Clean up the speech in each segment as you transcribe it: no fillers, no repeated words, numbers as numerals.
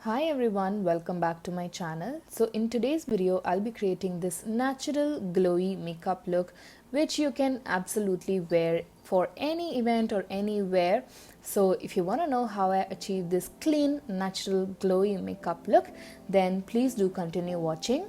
Hi everyone, welcome back to my channel. So in today's video, I'll be creating this natural glowy makeup look which you can absolutely wear for any event or anywhere. So if you want to know how I achieve this clean, natural, glowy makeup look, then please do continue watching.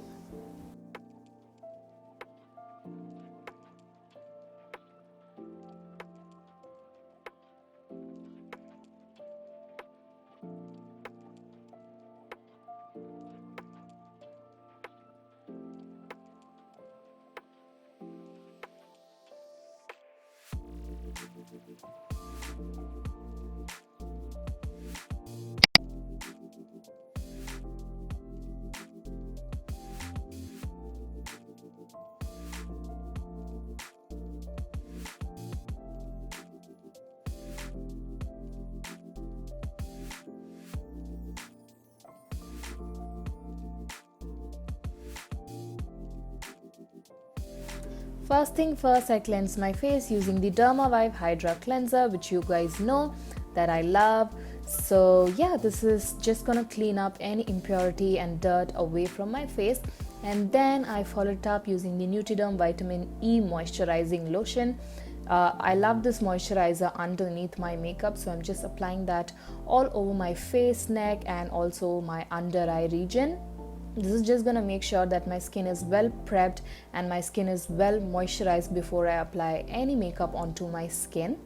First thing first, I cleanse my face using the Dermavive Hydra cleanser, which you guys know that I love. So yeah, this is just gonna clean up any impurity and dirt away from my face. And then I follow it up using the Neutriderm Vitamin E moisturizing lotion. I love this moisturizer underneath my makeup, so I'm just applying that all over my face, neck, and also my under eye region. This is just gonna make sure that my skin is well prepped and my skin is well moisturized before I apply any makeup onto my skin.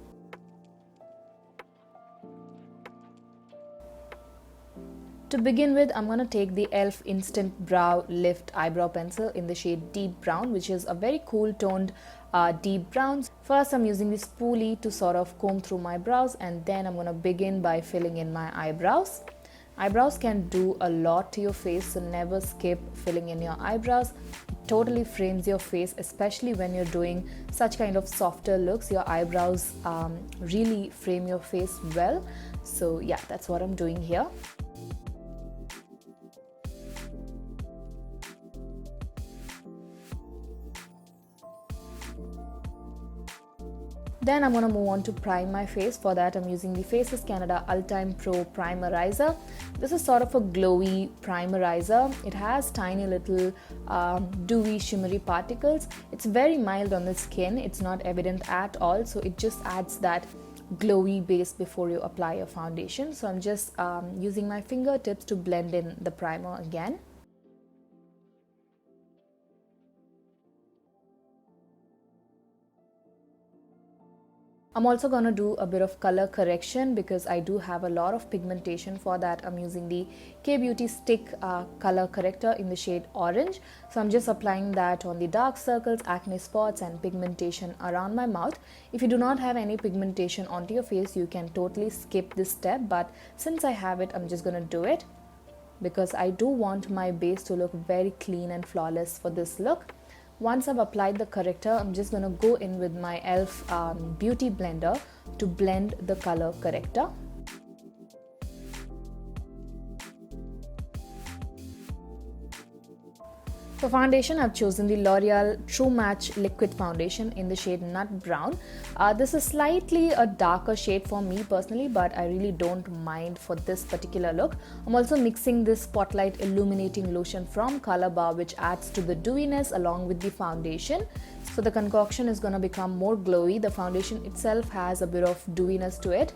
To begin with, I'm going to take the e.l.f. Instant Brow Lift Eyebrow Pencil in the shade Deep Brown, which is a very cool toned deep brown. First, I'm using this spoolie to sort of comb through my brows, and then I'm going to begin by filling in my eyebrows. Eyebrows can do a lot to your face, so never skip filling in your eyebrows. It totally frames your face, especially when you're doing such kind of softer looks. Your eyebrows really frame your face well. So yeah, that's what I'm doing here. Then I'm going to move on to prime my face. For that, I'm using the Faces Canada Ultime Pro Primeriser. This is sort of a glowy primerizer. It has tiny little dewy shimmery particles. It's very mild on the skin. It's not evident at all. So it just adds that glowy base before you apply your foundation. So I'm just using my fingertips to blend in the primer again. I'm also going to do a bit of color correction because I do have a lot of pigmentation. For that, I'm using the K-Beauty Stick color corrector in the shade Orange. So I'm just applying that on the dark circles, acne spots, and pigmentation around my mouth. If you do not have any pigmentation onto your face, you can totally skip this step. But since I have it, I'm just going to do it because I do want my base to look very clean and flawless for this look. Once I've applied the corrector, I'm just going to go in with my e.l.f. Beauty Blender to blend the color corrector. For foundation, I've chosen the Loreal True Match Liquid Foundation in the shade Nut Brown. This is slightly a darker shade for me personally, but I really don't mind for this particular look. I'm also mixing this Spotlight Illuminating Lotion from Colorbar, which adds to the dewiness along with the foundation. So the concoction is going to become more glowy. The foundation itself has a bit of dewiness to it.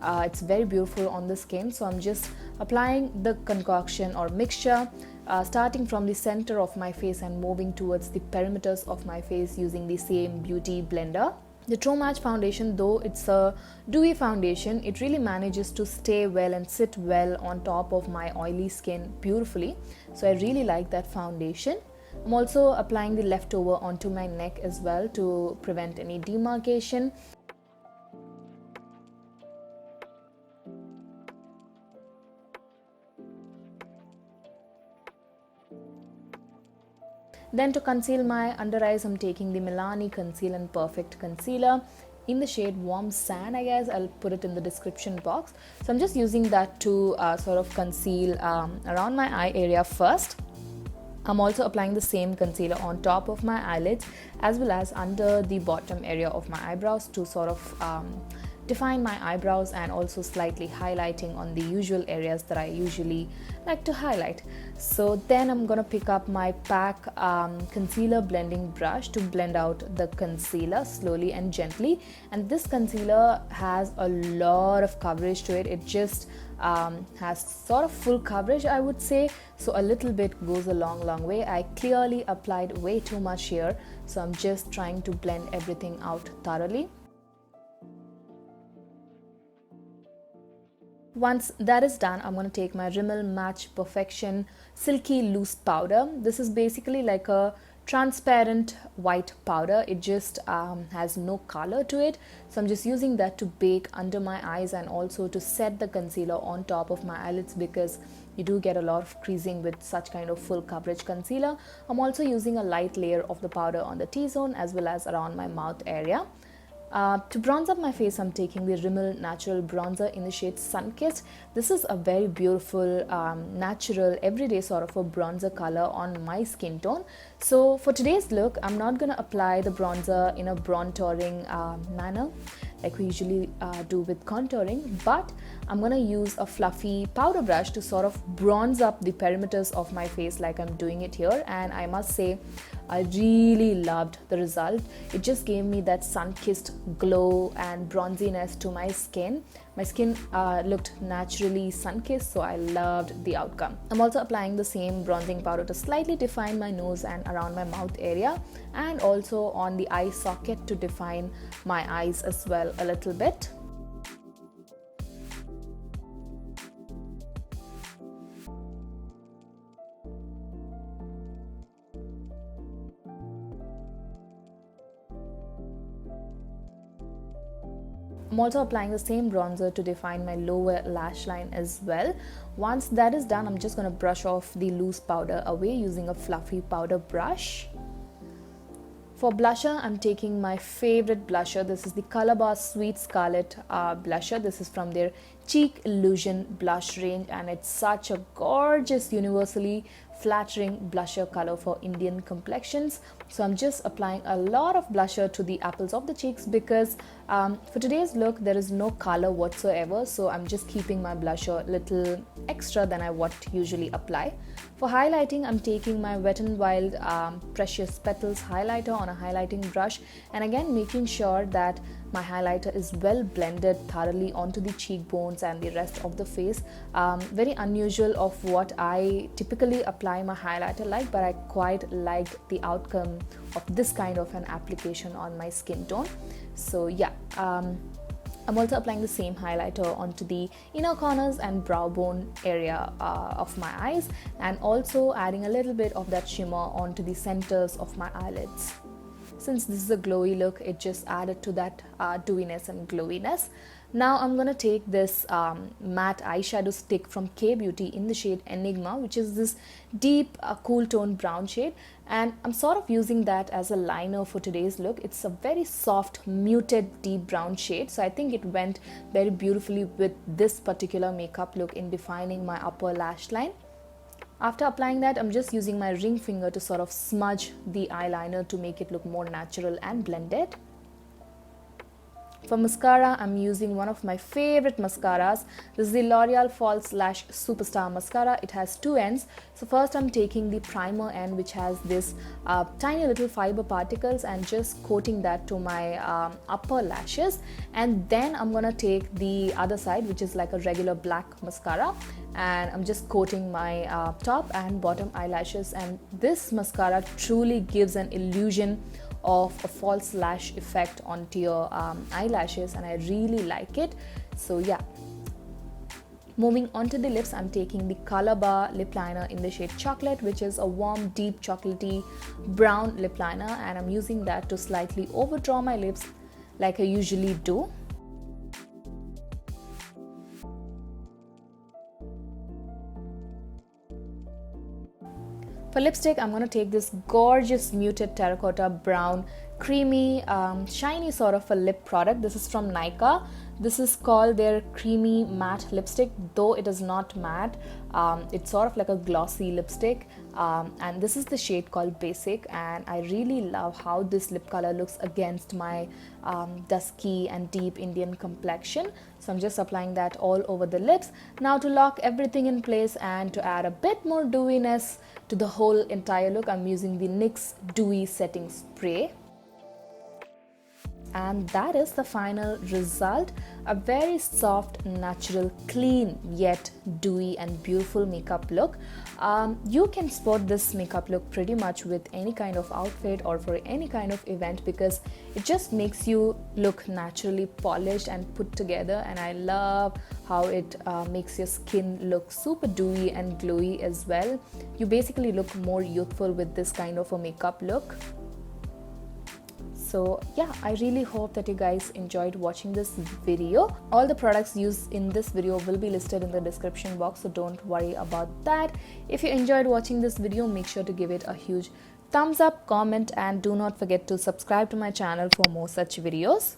It's very beautiful on the skin. So I'm just applying the concoction or mixture starting from the center of my face and moving towards the perimeters of my face using the same beauty blender. The True Match foundation, though it's a dewy foundation, it really manages to stay well and sit well on top of my oily skin beautifully. So I really like that foundation. I'm also applying the leftover onto my neck as well to prevent any demarcation. Then to conceal my under eyes, I'm taking the Milani Conceal and Perfect Concealer in the shade Warm Sand. I guess I'll put it in the description box. So I'm just using that to sort of conceal around my eye area first. I'm also applying the same concealer on top of my eyelids as well as under the bottom area of my eyebrows to sort of define my eyebrows and also slightly highlighting on the usual areas that I usually like to highlight. So then I'm gonna pick up my PAC concealer blending brush to blend out the concealer slowly and gently. And this concealer has a lot of coverage to it. It just has sort of full coverage, I would say, so a little bit goes a long way. I clearly applied way too much here, so I'm just trying to blend everything out thoroughly. Once that is done, I'm going to take my Rimmel Match Perfection Silky Loose Powder. This is basically like a transparent white powder. It just has no color to it, so I'm just using that to bake under my eyes and also to set the concealer on top of my eyelids, because you do get a lot of creasing with such kind of full coverage concealer. I'm also using a light layer of the powder on the T-zone as well as around my mouth area. To bronze up my face, I'm taking the Rimmel Natural Bronzer in the shade Sunkissed. This is a very beautiful, natural, everyday sort of a bronzer color on my skin tone. So for today's look, I'm not going to apply the bronzer in a bronzing manner like we usually do with contouring, but I'm going to use a fluffy powder brush to sort of bronze up the perimeters of my face like I'm doing it here. And I must say, I really loved the result. It just gave me that sun-kissed glow and bronziness to my skin. My skin looked naturally sun-kissed, so I loved the outcome. I'm also applying the same bronzing powder to slightly define my nose and around my mouth area, and also on the eye socket to define my eyes as well a little bit. I'm also applying the same bronzer to define my lower lash line as well. Once that is done, I'm just going to brush off the loose powder away using a fluffy powder brush. For blusher, I'm taking my favorite blusher. This is the Colorbar Sweet Scarlet blusher. This is from their Cheek Illusion blush range, and it's such a gorgeous, universally flattering blusher color for Indian complexions. So I'm just applying a lot of blusher to the apples of the cheeks, because for today's look there is no color whatsoever, so I'm just keeping my blusher a little extra than I would usually apply. For highlighting, I'm taking my Wet n Wild Precious Petals highlighter on a highlighting brush, and again making sure that my highlighter is well blended thoroughly onto the cheekbones and the rest of the face. Very unusual of what I typically apply my highlighter like, but I quite like the outcome of this kind of an application on my skin tone. So yeah, I'm also applying the same highlighter onto the inner corners and brow bone area of my eyes, and also adding a little bit of that shimmer onto the centers of my eyelids. Since this is a glowy look, it just added to that dewiness and glowiness. Now I'm going to take this matte eyeshadow stick from K Beauty in the shade Enigma, which is this deep cool tone brown shade, and I'm sort of using that as a liner for today's look. It's a very soft, muted, deep brown shade, so I think it went very beautifully with this particular makeup look in defining my upper lash line. After applying that, I'm just using my ring finger to sort of smudge the eyeliner to make it look more natural and blended. For mascara, I'm using one of my favorite mascaras. This is the Loreal False Lash Superstar Mascara. It has two ends. So first I'm taking the primer end, which has this tiny little fiber particles, and just coating that to my upper lashes. And then I'm gonna take the other side, which is like a regular black mascara, and I'm just coating my top and bottom eyelashes. And this mascara truly gives an illusion of a false lash effect onto your eyelashes, and I really like it. So yeah, moving on to the lips, I'm taking the Colorbar lip liner in the shade Chocolate, which is a warm, deep chocolatey brown lip liner, and I'm using that to slightly overdraw my lips like I usually do. For lipstick, I'm going to take this gorgeous muted terracotta brown, creamy, shiny sort of a lip product. This is from Nykaa. This is called their creamy matte lipstick, though it is not matte. It's sort of like a glossy lipstick, and this is the shade called Basic, and I really love how this lip color looks against my dusky and deep Indian complexion. So I'm just applying that all over the lips. Now to lock everything in place and to add a bit more dewiness to the whole entire look, I'm using the NYX Dewy Setting Spray. And that is the final result, a very soft, natural, clean yet dewy and beautiful makeup look. You can spot this makeup look pretty much with any kind of outfit or for any kind of event, because it just makes you look naturally polished and put together, and I love how it makes your skin look super dewy and glowy as well. You basically look more youthful with this kind of a makeup look. So yeah, I really hope that you guys enjoyed watching this video. All the products used in this video will be listed in the description box, so don't worry about that. If you enjoyed watching this video, make sure to give it a huge thumbs up, comment, and do not forget to subscribe to my channel for more such videos.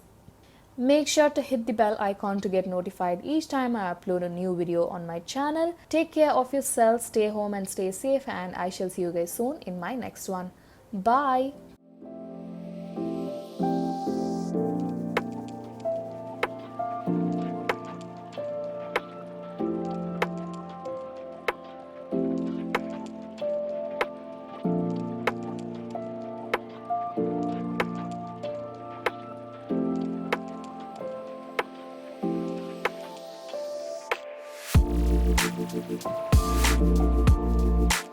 Make sure to hit the bell icon to get notified each time I upload a new video on my channel. Take care of yourself, stay home and stay safe, and I shall see you guys soon in my next one. Bye! Thank you.